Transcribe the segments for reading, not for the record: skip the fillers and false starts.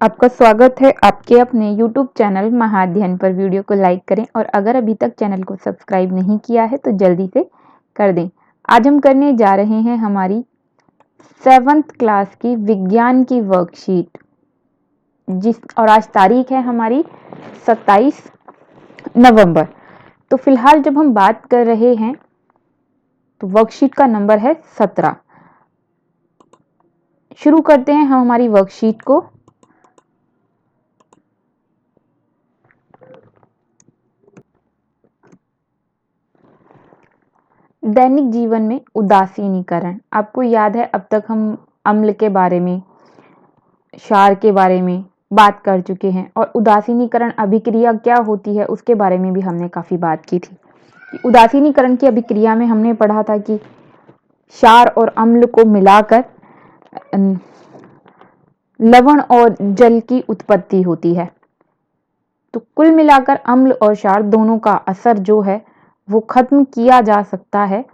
आपका स्वागत है आपके अपने YouTube चैनल महाअध्ययन पर। वीडियो को लाइक करें और अगर अभी तक चैनल को सब्सक्राइब नहीं किया है तो जल्दी से कर दें। आज हम करने जा रहे हैं हमारी 7th क्लास की विज्ञान की वर्कशीट और आज तारीख है हमारी 27 नवंबर। तो फिलहाल जब हम बात कर रहे हैं तो वर्कशीट का नंबर है 17। शुरू करते हैं हम हमारी वर्कशीट को। दैनिक जीवन में उदासीनीकरण। आपको याद है अब तक हम अम्ल के बारे में, क्षार के बारे में बात कर चुके हैं और उदासीनीकरण अभिक्रिया क्या होती है उसके बारे में भी हमने काफी बात की थी। उदासीनीकरण की अभिक्रिया में हमने पढ़ा था कि क्षार और अम्ल को मिलाकर लवण और जल की उत्पत्ति होती है। तो कुल मिलाकर अम्ल और क्षार दोनों का असर जो है वो खत्म किया जा सकता है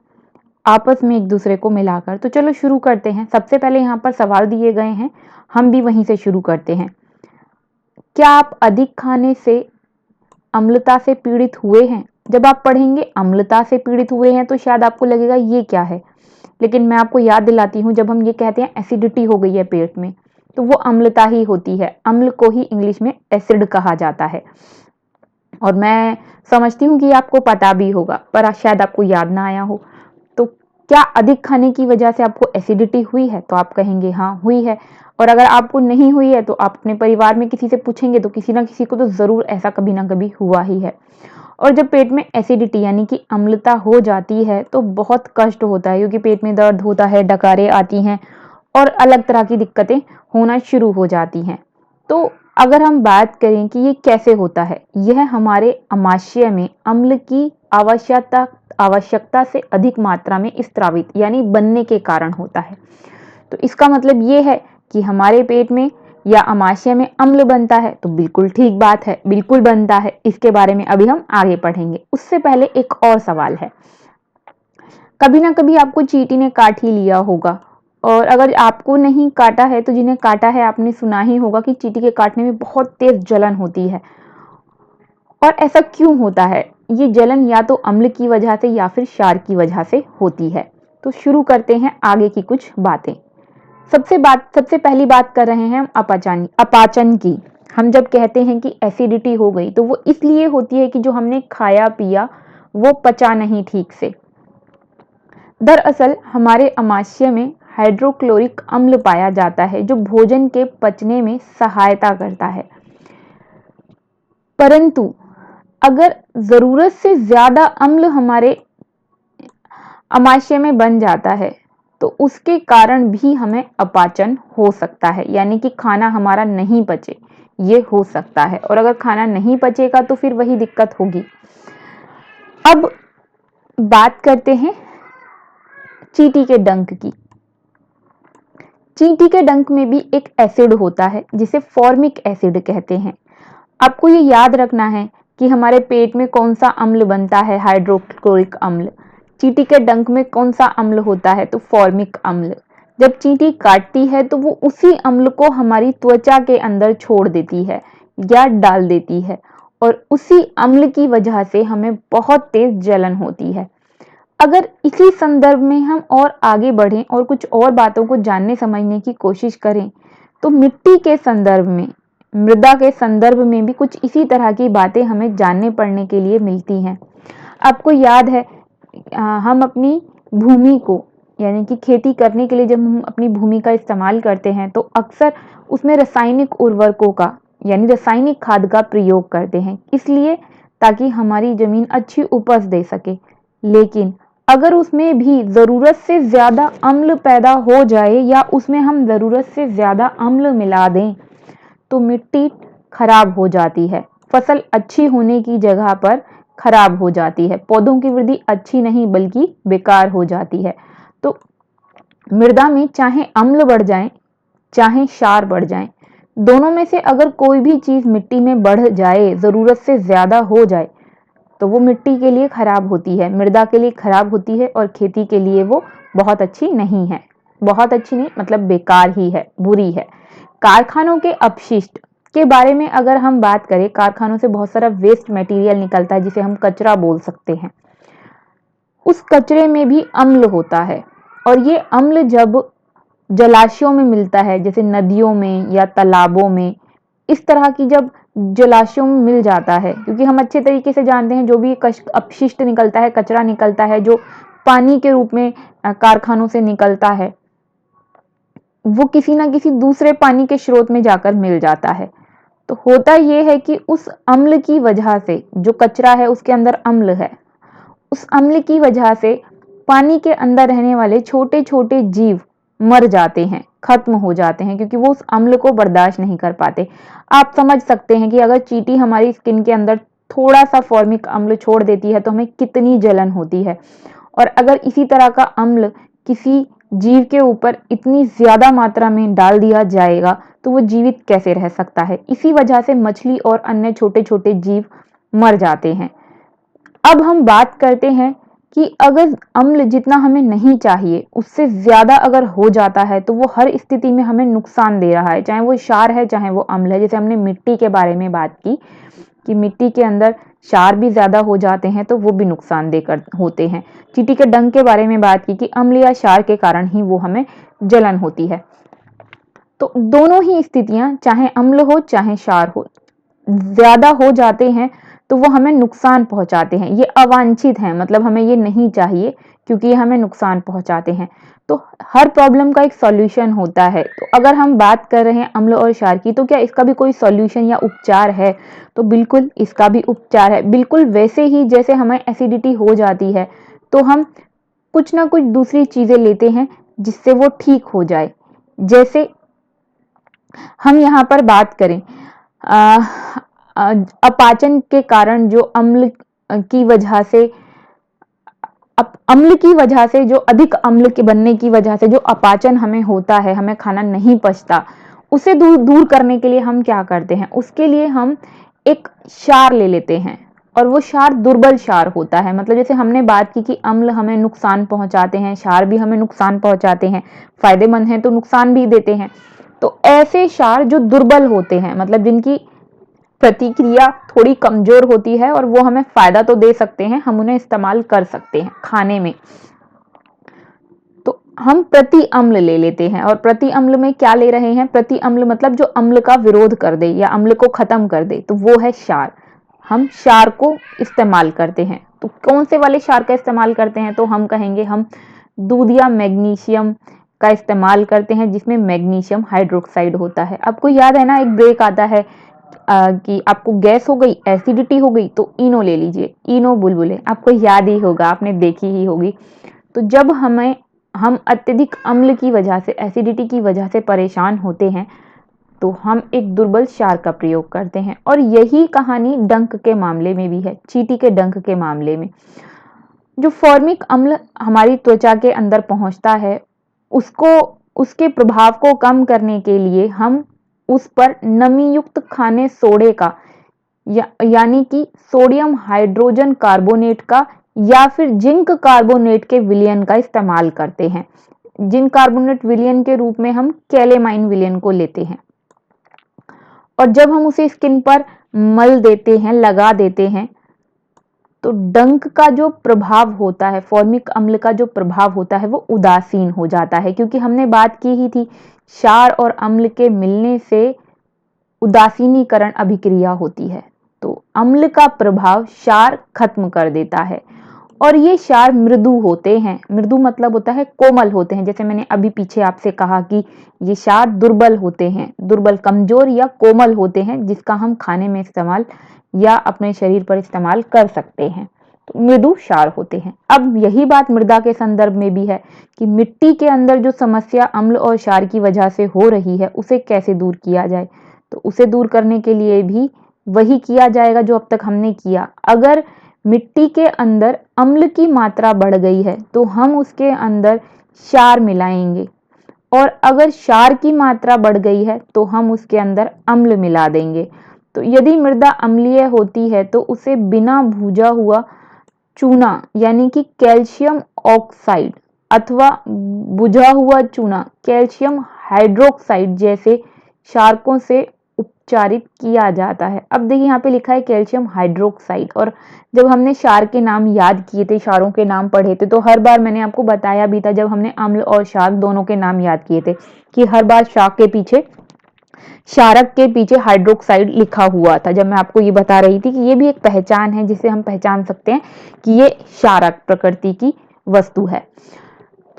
आपस में एक दूसरे को मिलाकर। तो चलो शुरू करते हैं। सबसे पहले यहाँ पर सवाल दिए गए हैं, हम भी वहीं से शुरू करते हैं। क्या आप अधिक खाने से अम्लता से पीड़ित हुए हैं? जब आप पढ़ेंगे अम्लता से पीड़ित हुए हैं तो शायद आपको लगेगा ये क्या है, लेकिन मैं आपको याद दिलाती हूँ, जब हम ये कहते हैं एसिडिटी हो गई है पेट में तो वो अम्लता ही होती है। अम्ल को ही इंग्लिश में एसिड कहा जाता है और मैं समझती हूँ कि आपको पता भी होगा पर शायद आपको याद ना आया हो। तो क्या अधिक खाने की वजह से आपको एसिडिटी हुई है? तो आप कहेंगे हाँ हुई है। और अगर आपको नहीं हुई है तो आप अपने परिवार में किसी से पूछेंगे तो किसी ना किसी को तो जरूर ऐसा कभी ना कभी हुआ ही है। और जब पेट में एसिडिटी यानी कि अम्लता हो जाती है तो बहुत कष्ट होता है, क्योंकि पेट में दर्द होता है, डकारें आती हैं और अलग तरह की दिक्कतें होना शुरू हो जाती हैं। तो अगर हम बात करें कि ये कैसे होता है, यह हमारे अमाशय में अम्ल की आवश्यकता से अधिक मात्रा में स्त्रावित यानी बनने के कारण होता है। तो इसका मतलब ये है कि हमारे पेट में या अमाशय में अम्ल बनता है, तो बिल्कुल ठीक बात है, बिल्कुल बनता है। इसके बारे में अभी हम आगे पढ़ेंगे। उससे पहले एक और सवाल है। कभी ना कभी आपको चींटी ने काट ही लिया होगा, और अगर आपको नहीं काटा है तो जिन्हें काटा है आपने सुना ही होगा कि चींटी के काटने में बहुत तेज जलन होती है। और ऐसा क्यों होता है? ये जलन या तो अम्ल की वजह से या फिर क्षार की वजह से होती है। तो शुरू करते हैं आगे की कुछ बातें। सबसे पहली बात कर रहे हैं हम अपाचन की। हम जब कहते हैं कि एसिडिटी हो गई तो वो इसलिए होती है कि जो हमने खाया पिया वो पचा नहीं ठीक से। दरअसल हमारे अमाशय में हाइड्रोक्लोरिक अम्ल पाया जाता है जो भोजन के पचने में सहायता करता है। परंतु अगर जरूरत से ज्यादा अम्ल हमारे अमाशय में बन जाता है तो उसके कारण भी हमें अपाचन हो सकता है, यानी कि खाना हमारा नहीं पचे, ये हो सकता है। और अगर खाना नहीं पचेगा तो फिर वही दिक्कत होगी। अब बात करते हैं चींटी के डंक की। चींटी के डंक में भी एक एसिड होता है जिसे फॉर्मिक एसिड कहते हैं। आपको ये याद रखना है कि हमारे पेट में कौन सा अम्ल बनता है, हाइड्रोक्लोरिक अम्ल। चींटी के डंक में कौन सा अम्ल होता है? तो फॉर्मिक अम्ल। जब चींटी काटती है तो वो उसी अम्ल को हमारी त्वचा के अंदर छोड़ देती है या डाल देती है, और उसी अम्ल की वजह से हमें बहुत तेज जलन होती है। अगर इसी संदर्भ में हम और आगे बढ़ें और कुछ और बातों को जानने समझने की कोशिश करें तो मिट्टी के संदर्भ में, मृदा के संदर्भ में भी कुछ इसी तरह की बातें हमें जानने पढ़ने के लिए मिलती हैं। आपको याद है हम अपनी भूमि को यानी कि खेती करने के लिए जब हम अपनी भूमि का इस्तेमाल करते हैं तो अक्सर उसमें रासायनिक उर्वरकों का यानी रासायनिक खाद का प्रयोग करते हैं, इसलिए ताकि हमारी जमीन अच्छी उपज दे सके। लेकिन अगर उसमें भी जरूरत से ज्यादा अम्ल पैदा हो जाए या उसमें हम जरूरत से ज्यादा अम्ल मिला दें तो मिट्टी खराब हो जाती है, फसल अच्छी होने की जगह पर खराब हो जाती है, पौधों की वृद्धि अच्छी नहीं बल्कि बेकार हो जाती है। तो मृदा में चाहे अम्ल बढ़ जाए चाहे क्षार बढ़ जाए, दोनों में से अगर कोई भी चीज मिट्टी में बढ़ जाए, जरूरत से ज्यादा हो जाए, तो वो मिट्टी के लिए खराब होती है, मृदा के लिए खराब होती है और खेती के लिए वो बहुत अच्छी नहीं है। बहुत अच्छी नहीं मतलब बेकार ही है, बुरी है। कारखानों के अपशिष्ट के बारे में अगर हम बात करें, कारखानों से बहुत सारा वेस्ट मटेरियल निकलता है जिसे हम कचरा बोल सकते हैं। उस कचरे में भी अम्ल होता है और ये अम्ल जब जलाशयों में मिलता है, जैसे नदियों में या तालाबों में, इस तरह की जब जलाशयों में मिल जाता है, क्योंकि हम अच्छे तरीके से जानते हैं जो भी अपशिष्ट निकलता है, कचरा निकलता है जो पानी के रूप में कारखानों से निकलता है, वो किसी ना किसी दूसरे पानी के स्रोत में जाकर मिल जाता है। तो होता यह है कि उस अम्ल की वजह से, जो कचरा है उसके अंदर अम्ल है, उस अम्ल की वजह से पानी के अंदर रहने वाले छोटे छोटे जीव मर जाते हैं, खत्म हो जाते हैं, क्योंकि वो उस अम्ल को बर्दाश्त नहीं कर पाते। आप समझ सकते हैं कि अगर चींटी हमारी स्किन के अंदर थोड़ा सा फॉर्मिक अम्ल छोड़ देती है तो हमें कितनी जलन होती है, और अगर इसी तरह का अम्ल किसी जीव के ऊपर इतनी ज्यादा मात्रा में डाल दिया जाएगा तो वो जीवित कैसे रह सकता है। इसी वजह से मछली और अन्य छोटे छोटे जीव मर जाते हैं। अब हम बात करते हैं कि अगर अम्ल जितना हमें नहीं चाहिए उससे ज्यादा अगर हो जाता है तो वो हर स्थिति में हमें नुकसान दे रहा है, चाहे वो क्षार है चाहे वो अम्ल है। जैसे हमने मिट्टी के बारे में बात की कि मिट्टी के अंदर क्षार भी ज्यादा हो जाते हैं तो वो भी नुकसान देकर होते हैं। चींटी के डंक के बारे में बात की कि अम्ल या क्षार के कारण ही वो हमें जलन होती है। तो दोनों ही स्थितियां, चाहे अम्ल हो चाहे क्षार हो, ज्यादा हो जाते हैं तो वो हमें नुकसान पहुंचाते हैं। ये अवांछित है, मतलब हमें ये नहीं चाहिए क्योंकि ये हमें नुकसान पहुंचाते हैं। तो हर प्रॉब्लम का एक सॉल्यूशन होता है। तो अगर हम बात कर रहे हैं अम्ल और क्षार की, तो क्या इसका भी कोई सॉल्यूशन या उपचार है? तो बिल्कुल इसका भी उपचार है। बिल्कुल वैसे ही जैसे हमें एसिडिटी हो जाती है तो हम कुछ ना कुछ दूसरी चीजें लेते हैं जिससे वो ठीक हो जाए। जैसे हम यहाँ पर बात करें अपाचन के कारण जो अम्ल की वजह से, अम्ल की वजह से, जो अधिक अम्ल के बनने की वजह से जो अपाचन हमें होता है, हमें खाना नहीं पचता, उसे दूर करने के लिए हम क्या करते हैं? उसके लिए हम एक क्षार ले लेते हैं और वो क्षार दुर्बल क्षार होता है। मतलब जैसे हमने बात की कि अम्ल हमें नुकसान पहुंचाते हैं, क्षार भी हमें नुकसान पहुंचाते हैं, फायदेमंद हैं तो नुकसान भी देते हैं। तो ऐसे क्षार जो दुर्बल होते हैं, मतलब जिनकी प्रतिक्रिया थोड़ी कमजोर होती है और वो हमें फायदा तो दे सकते हैं, हम उन्हें इस्तेमाल कर सकते हैं खाने में। तो हम प्रति अम्ल ले लेते हैं, और प्रति अम्ल में क्या ले रहे हैं? प्रति अम्ल मतलब जो अम्ल का विरोध कर दे या अम्ल को खत्म कर दे, तो वो है क्षार। हम क्षार को इस्तेमाल करते हैं। तो कौन से वाले क्षार का इस्तेमाल करते हैं? तो हम कहेंगे हम दूध या मैग्नीशियम का इस्तेमाल करते हैं, जिसमें मैग्नीशियम हाइड्रोक्साइड होता है। आपको याद है ना, एक ब्रेक आता है कि आपको गैस हो गई, एसिडिटी हो गई, तो इनो ले लीजिए, इनो बुलबुले, आपको याद ही होगा, आपने देखी ही होगी। तो जब हम अत्यधिक अम्ल की वजह से, एसिडिटी की वजह से परेशान होते हैं तो हम एक दुर्बल क्षार का प्रयोग करते हैं। और यही कहानी डंक के मामले में भी है, चींटी के डंक के मामले में। जो फॉर्मिक अम्ल हमारी त्वचा के अंदर पहुंचता है, उसके प्रभाव को कम करने के लिए हम उस पर नमी युक्त खाने सोडे का यानी कि सोडियम हाइड्रोजन कार्बोनेट का या फिर जिंक कार्बोनेट के विलयन का इस्तेमाल करते हैं। जिंक कार्बोनेट विलयन के रूप में हम कैलेमाइन विलयन को लेते हैं, और जब हम उसे स्किन पर मल देते हैं, लगा देते हैं, तो डंक का जो प्रभाव होता है, फॉर्मिक अम्ल का जो प्रभाव होता है, वो उदासीन हो जाता है। क्योंकि हमने बात की ही थी, क्षार और अम्ल के मिलने से उदासीनीकरण अभिक्रिया होती है। तो अम्ल का प्रभाव क्षार खत्म कर देता है, और ये क्षार मृदु होते हैं। मृदु मतलब होता है कोमल होते हैं। जैसे मैंने अभी पीछे आपसे कहा कि ये क्षार दुर्बल होते हैं, दुर्बल, कमजोर या कोमल होते हैं, जिसका हम खाने में इस्तेमाल या अपने शरीर पर इस्तेमाल कर सकते हैं। तो मृदु क्षार होते हैं। अब यही बात मृदा के संदर्भ में भी है कि मिट्टी के अंदर जो समस्या अम्ल और क्षार की वजह से हो रही है, उसे कैसे दूर किया जाए? तो उसे दूर करने के लिए भी वही किया जाएगा जो अब तक हमने किया। अगर मिट्टी के अंदर अम्ल की मात्रा बढ़ गई है तो हम उसके अंदर क्षार मिलाएंगे, और अगर क्षार की मात्रा बढ़ गई है तो हम उसके अंदर अम्ल मिला देंगे। तो यदि मृदा अम्लीय होती है तो उसे बिना भूजा हुआ चूना यानी कि कैल्शियम ऑक्साइड अथवा बुझा हुआ चूना कैल्शियम हाइड्रोक्साइड जैसे क्षारकों से उपचारित किया जाता है। अब देखिए यहाँ पे लिखा है कैल्शियम हाइड्रोक्साइड, और जब हमने क्षार के नाम याद किए थे, क्षारों के नाम पढ़े थे, तो हर बार मैंने आपको बताया भी था जब हमने अम्ल और क्षार दोनों के नाम याद किए थे कि हर बार क्षारक के पीछे हाइड्रोक्साइड लिखा हुआ था। जब मैं आपको ये बता रही थी कि ये भी एक पहचान है जिसे हम पहचान सकते हैं कि ये क्षारक प्रकृति की वस्तु है।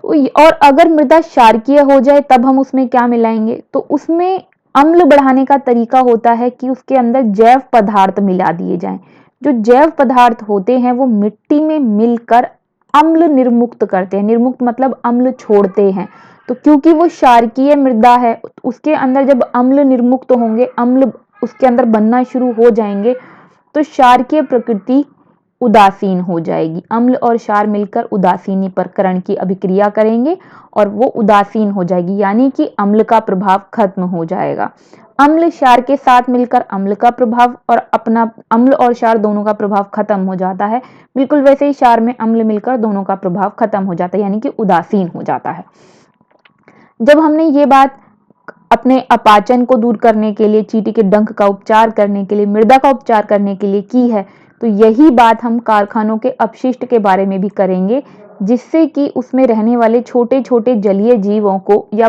तो और अगर मृदा क्षारकीय हो जाए तब हम उसमें क्या मिलाएंगे, तो उसमें अम्ल बढ़ाने का तरीका होता है कि उसके अंदर जैव पदार्थ मिला दिए जाएं। जो जैव पदार्थ होते हैं वो मिट्टी में मिलकर अम्ल निर्मुक्त करते हैं। निर्मुक्त मतलब अम्ल छोड़ते हैं। तो क्योंकि वो क्षारकीय मृदा है, उसके अंदर जब अम्ल निर्मुक्त होंगे, अम्ल उसके अंदर बनना शुरू हो जाएंगे, तो क्षारकीय प्रकृति उदासीन हो जाएगी। अम्ल और क्षार मिलकर उदासीनीकरण की अभिक्रिया करेंगे और वो उदासीन हो जाएगी, यानी कि अम्ल का प्रभाव खत्म हो जाएगा। अम्ल क्षार के साथ मिलकर अम्ल का प्रभाव और अपना अम्ल और क्षार दोनों का प्रभाव खत्म हो जाता है। बिल्कुल वैसे ही क्षार में अम्ल मिलकर दोनों का प्रभाव खत्म हो जाता है, यानी कि उदासीन हो जाता है। जब हमने ये बात अपने अपाचन को दूर करने के लिए, चींटी के डंक का उपचार करने के लिए, मृदा का उपचार करने के लिए की है, तो यही बात हम कारखानों के अपशिष्ट के बारे में भी करेंगे, जिससे कि उसमें रहने वाले छोटे छोटे जलीय जीवों को या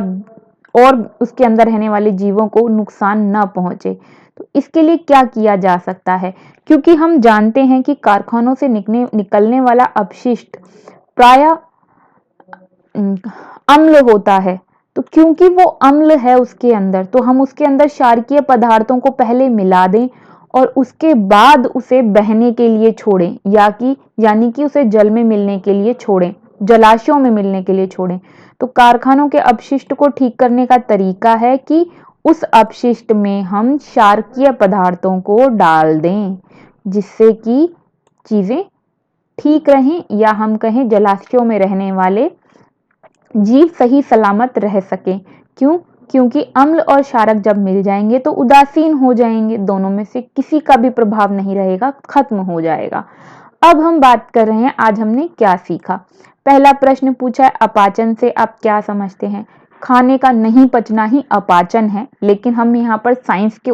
और उसके अंदर रहने वाले जीवों को नुकसान न पहुंचे। तो इसके लिए क्या किया जा सकता है, क्योंकि हम जानते हैं कि कारखानों से निकलने वाला अपशिष्ट प्रायः अम्ल होता है। तो क्योंकि वो अम्ल है उसके अंदर, तो हम उसके अंदर क्षारकीय पदार्थों को पहले मिला दें और उसके बाद उसे बहने के लिए छोड़ें, यानी कि उसे जल में मिलने के लिए छोड़ें, जलाशयों में मिलने के लिए छोड़ें। तो कारखानों के अपशिष्ट को ठीक करने का तरीका है कि उस अपशिष्ट में हम क्षारकीय पदार्थों को डाल दें, जिससे कि चीजें ठीक रहें, या हम कहें जलाशयों में रहने वाले जीव सही सलामत रह सके। क्यों? क्योंकि अम्ल और क्षारक जब मिल जाएंगे तो उदासीन हो जाएंगे, दोनों में से किसी का भी प्रभाव नहीं रहेगा, खत्म हो जाएगा। अब हम बात कर रहे हैं आज हमने क्या सीखा। पहला प्रश्न पूछा है अपाचन से आप क्या समझते हैं। खाने का नहीं पचना ही अपाचन है, लेकिन हम यहाँ पर साइंस के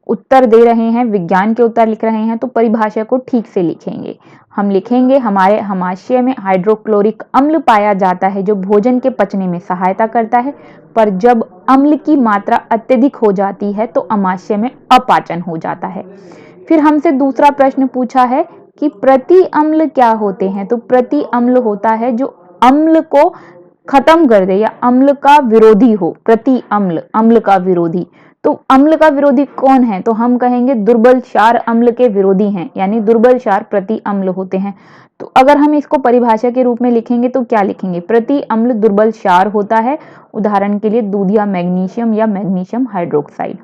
उत्तर दे रहे हैं, विज्ञान के उत्तर लिख रहे हैं, तो परिभाषा को ठीक से लिखेंगे। हम लिखेंगे हमारे आमाशय में हाइड्रोक्लोरिक अम्ल पाया जाता है जो भोजन के पचने में सहायता करता है, पर जब अम्ल की मात्रा अत्यधिक हो जाती है तो आमाशय में अपाचन हो जाता है। फिर हमसे दूसरा प्रश्न पूछा है कि प्रति अम्ल क्या होते हैं। तो प्रति अम्ल होता है जो अम्ल को खत्म कर दे या अम्ल का विरोधी हो। प्रति अम्ल, अम्ल का विरोधी। तो अम्ल का विरोधी कौन है, तो हम कहेंगे दुर्बल क्षार अम्ल के विरोधी हैं, यानी दुर्बल क्षार प्रति अम्ल होते हैं। तो अगर हम इसको परिभाषा के रूप में लिखेंगे तो क्या लिखेंगे, प्रति अम्ल दुर्बल क्षार होता है, उदाहरण के लिए दूध या मैग्नीशियम हाइड्रोक्साइड।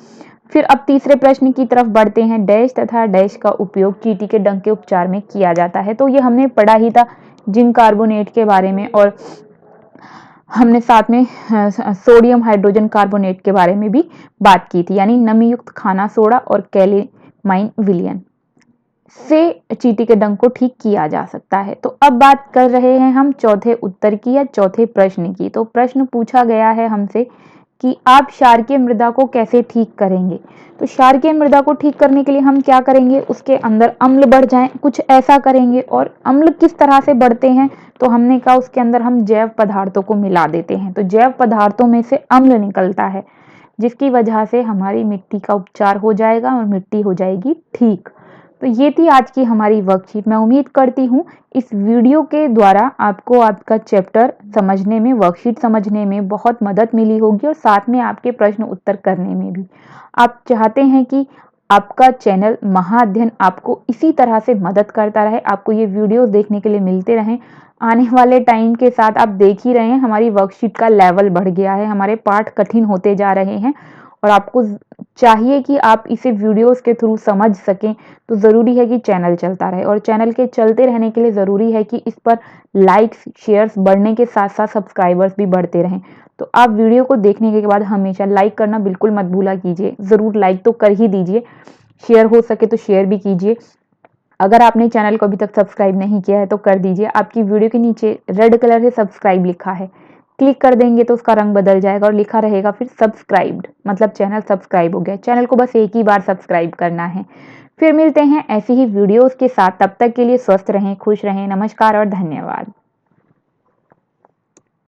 फिर अब तीसरे प्रश्न की तरफ बढ़ते हैं। डैश तथा डैश का उपयोग चींटी के डंक के उपचार में किया जाता है। तो ये हमने पढ़ा ही था जिंक कार्बोनेट के बारे में, और हमने साथ में सोडियम हाइड्रोजन कार्बोनेट के बारे में भी बात की थी, यानी नमी युक्त खाना सोडा और कैलेमाइन विलयन से चींटी के डंक को ठीक किया जा सकता है। तो अब बात कर रहे हैं हम चौथे उत्तर की या चौथे प्रश्न की। तो प्रश्न पूछा गया है हमसे कि आप क्षारकीय मृदा को कैसे ठीक करेंगे। तो क्षारकीय मृदा को ठीक करने के लिए हम क्या करेंगे, उसके अंदर अम्ल बढ़ जाएं, कुछ ऐसा करेंगे। और अम्ल किस तरह से बढ़ते हैं, तो हमने कहा उसके अंदर हम जैव पदार्थों को मिला देते हैं। तो जैव पदार्थों में से अम्ल निकलता है, जिसकी वजह से हमारी मिट्टी का उपचार हो जाएगा और मिट्टी हो जाएगी ठीक। तो ये थी आज की हमारी वर्कशीट। मैं उम्मीद करती हूँ इस वीडियो के द्वारा आपको आपका चैप्टर समझने में, वर्कशीट समझने में बहुत मदद मिली होगी, और साथ में आपके प्रश्न उत्तर करने में भी। आप चाहते हैं कि आपका चैनल महाअध्ययन आपको इसी तरह से मदद करता रहे, आपको ये वीडियोस देखने के लिए मिलते रहें। आने वाले टाइम के साथ आप देख ही रहे हैं हमारी वर्कशीट का लेवल बढ़ गया है, हमारे पाठ कठिन होते जा रहे हैं, और आपको चाहिए कि आप इसे वीडियोस के थ्रू समझ सकें। तो ज़रूरी है कि चैनल चलता रहे, और चैनल के चलते रहने के लिए ज़रूरी है कि इस पर लाइक्स शेयर्स बढ़ने के साथ साथ सब्सक्राइबर्स भी बढ़ते रहें। तो आप वीडियो को देखने के बाद हमेशा लाइक करना बिल्कुल मत भूला कीजिए, ज़रूर लाइक तो कर ही दीजिए, शेयर हो सके तो शेयर भी कीजिए। अगर आपने चैनल को अभी तक सब्सक्राइब नहीं किया है तो कर दीजिए। आपकी वीडियो के नीचे रेड कलर से सब्सक्राइब लिखा है, क्लिक कर देंगे तो उसका रंग बदल जाएगा और लिखा रहेगा फिर सब्सक्राइब्ड, मतलब चैनल सब्सक्राइब हो गया। चैनल को बस एक ही बार सब्सक्राइब करना है। फिर मिलते हैं ऐसी ही वीडियोस के साथ, तब तक के लिए स्वस्थ रहें, खुश रहें। नमस्कार और धन्यवाद।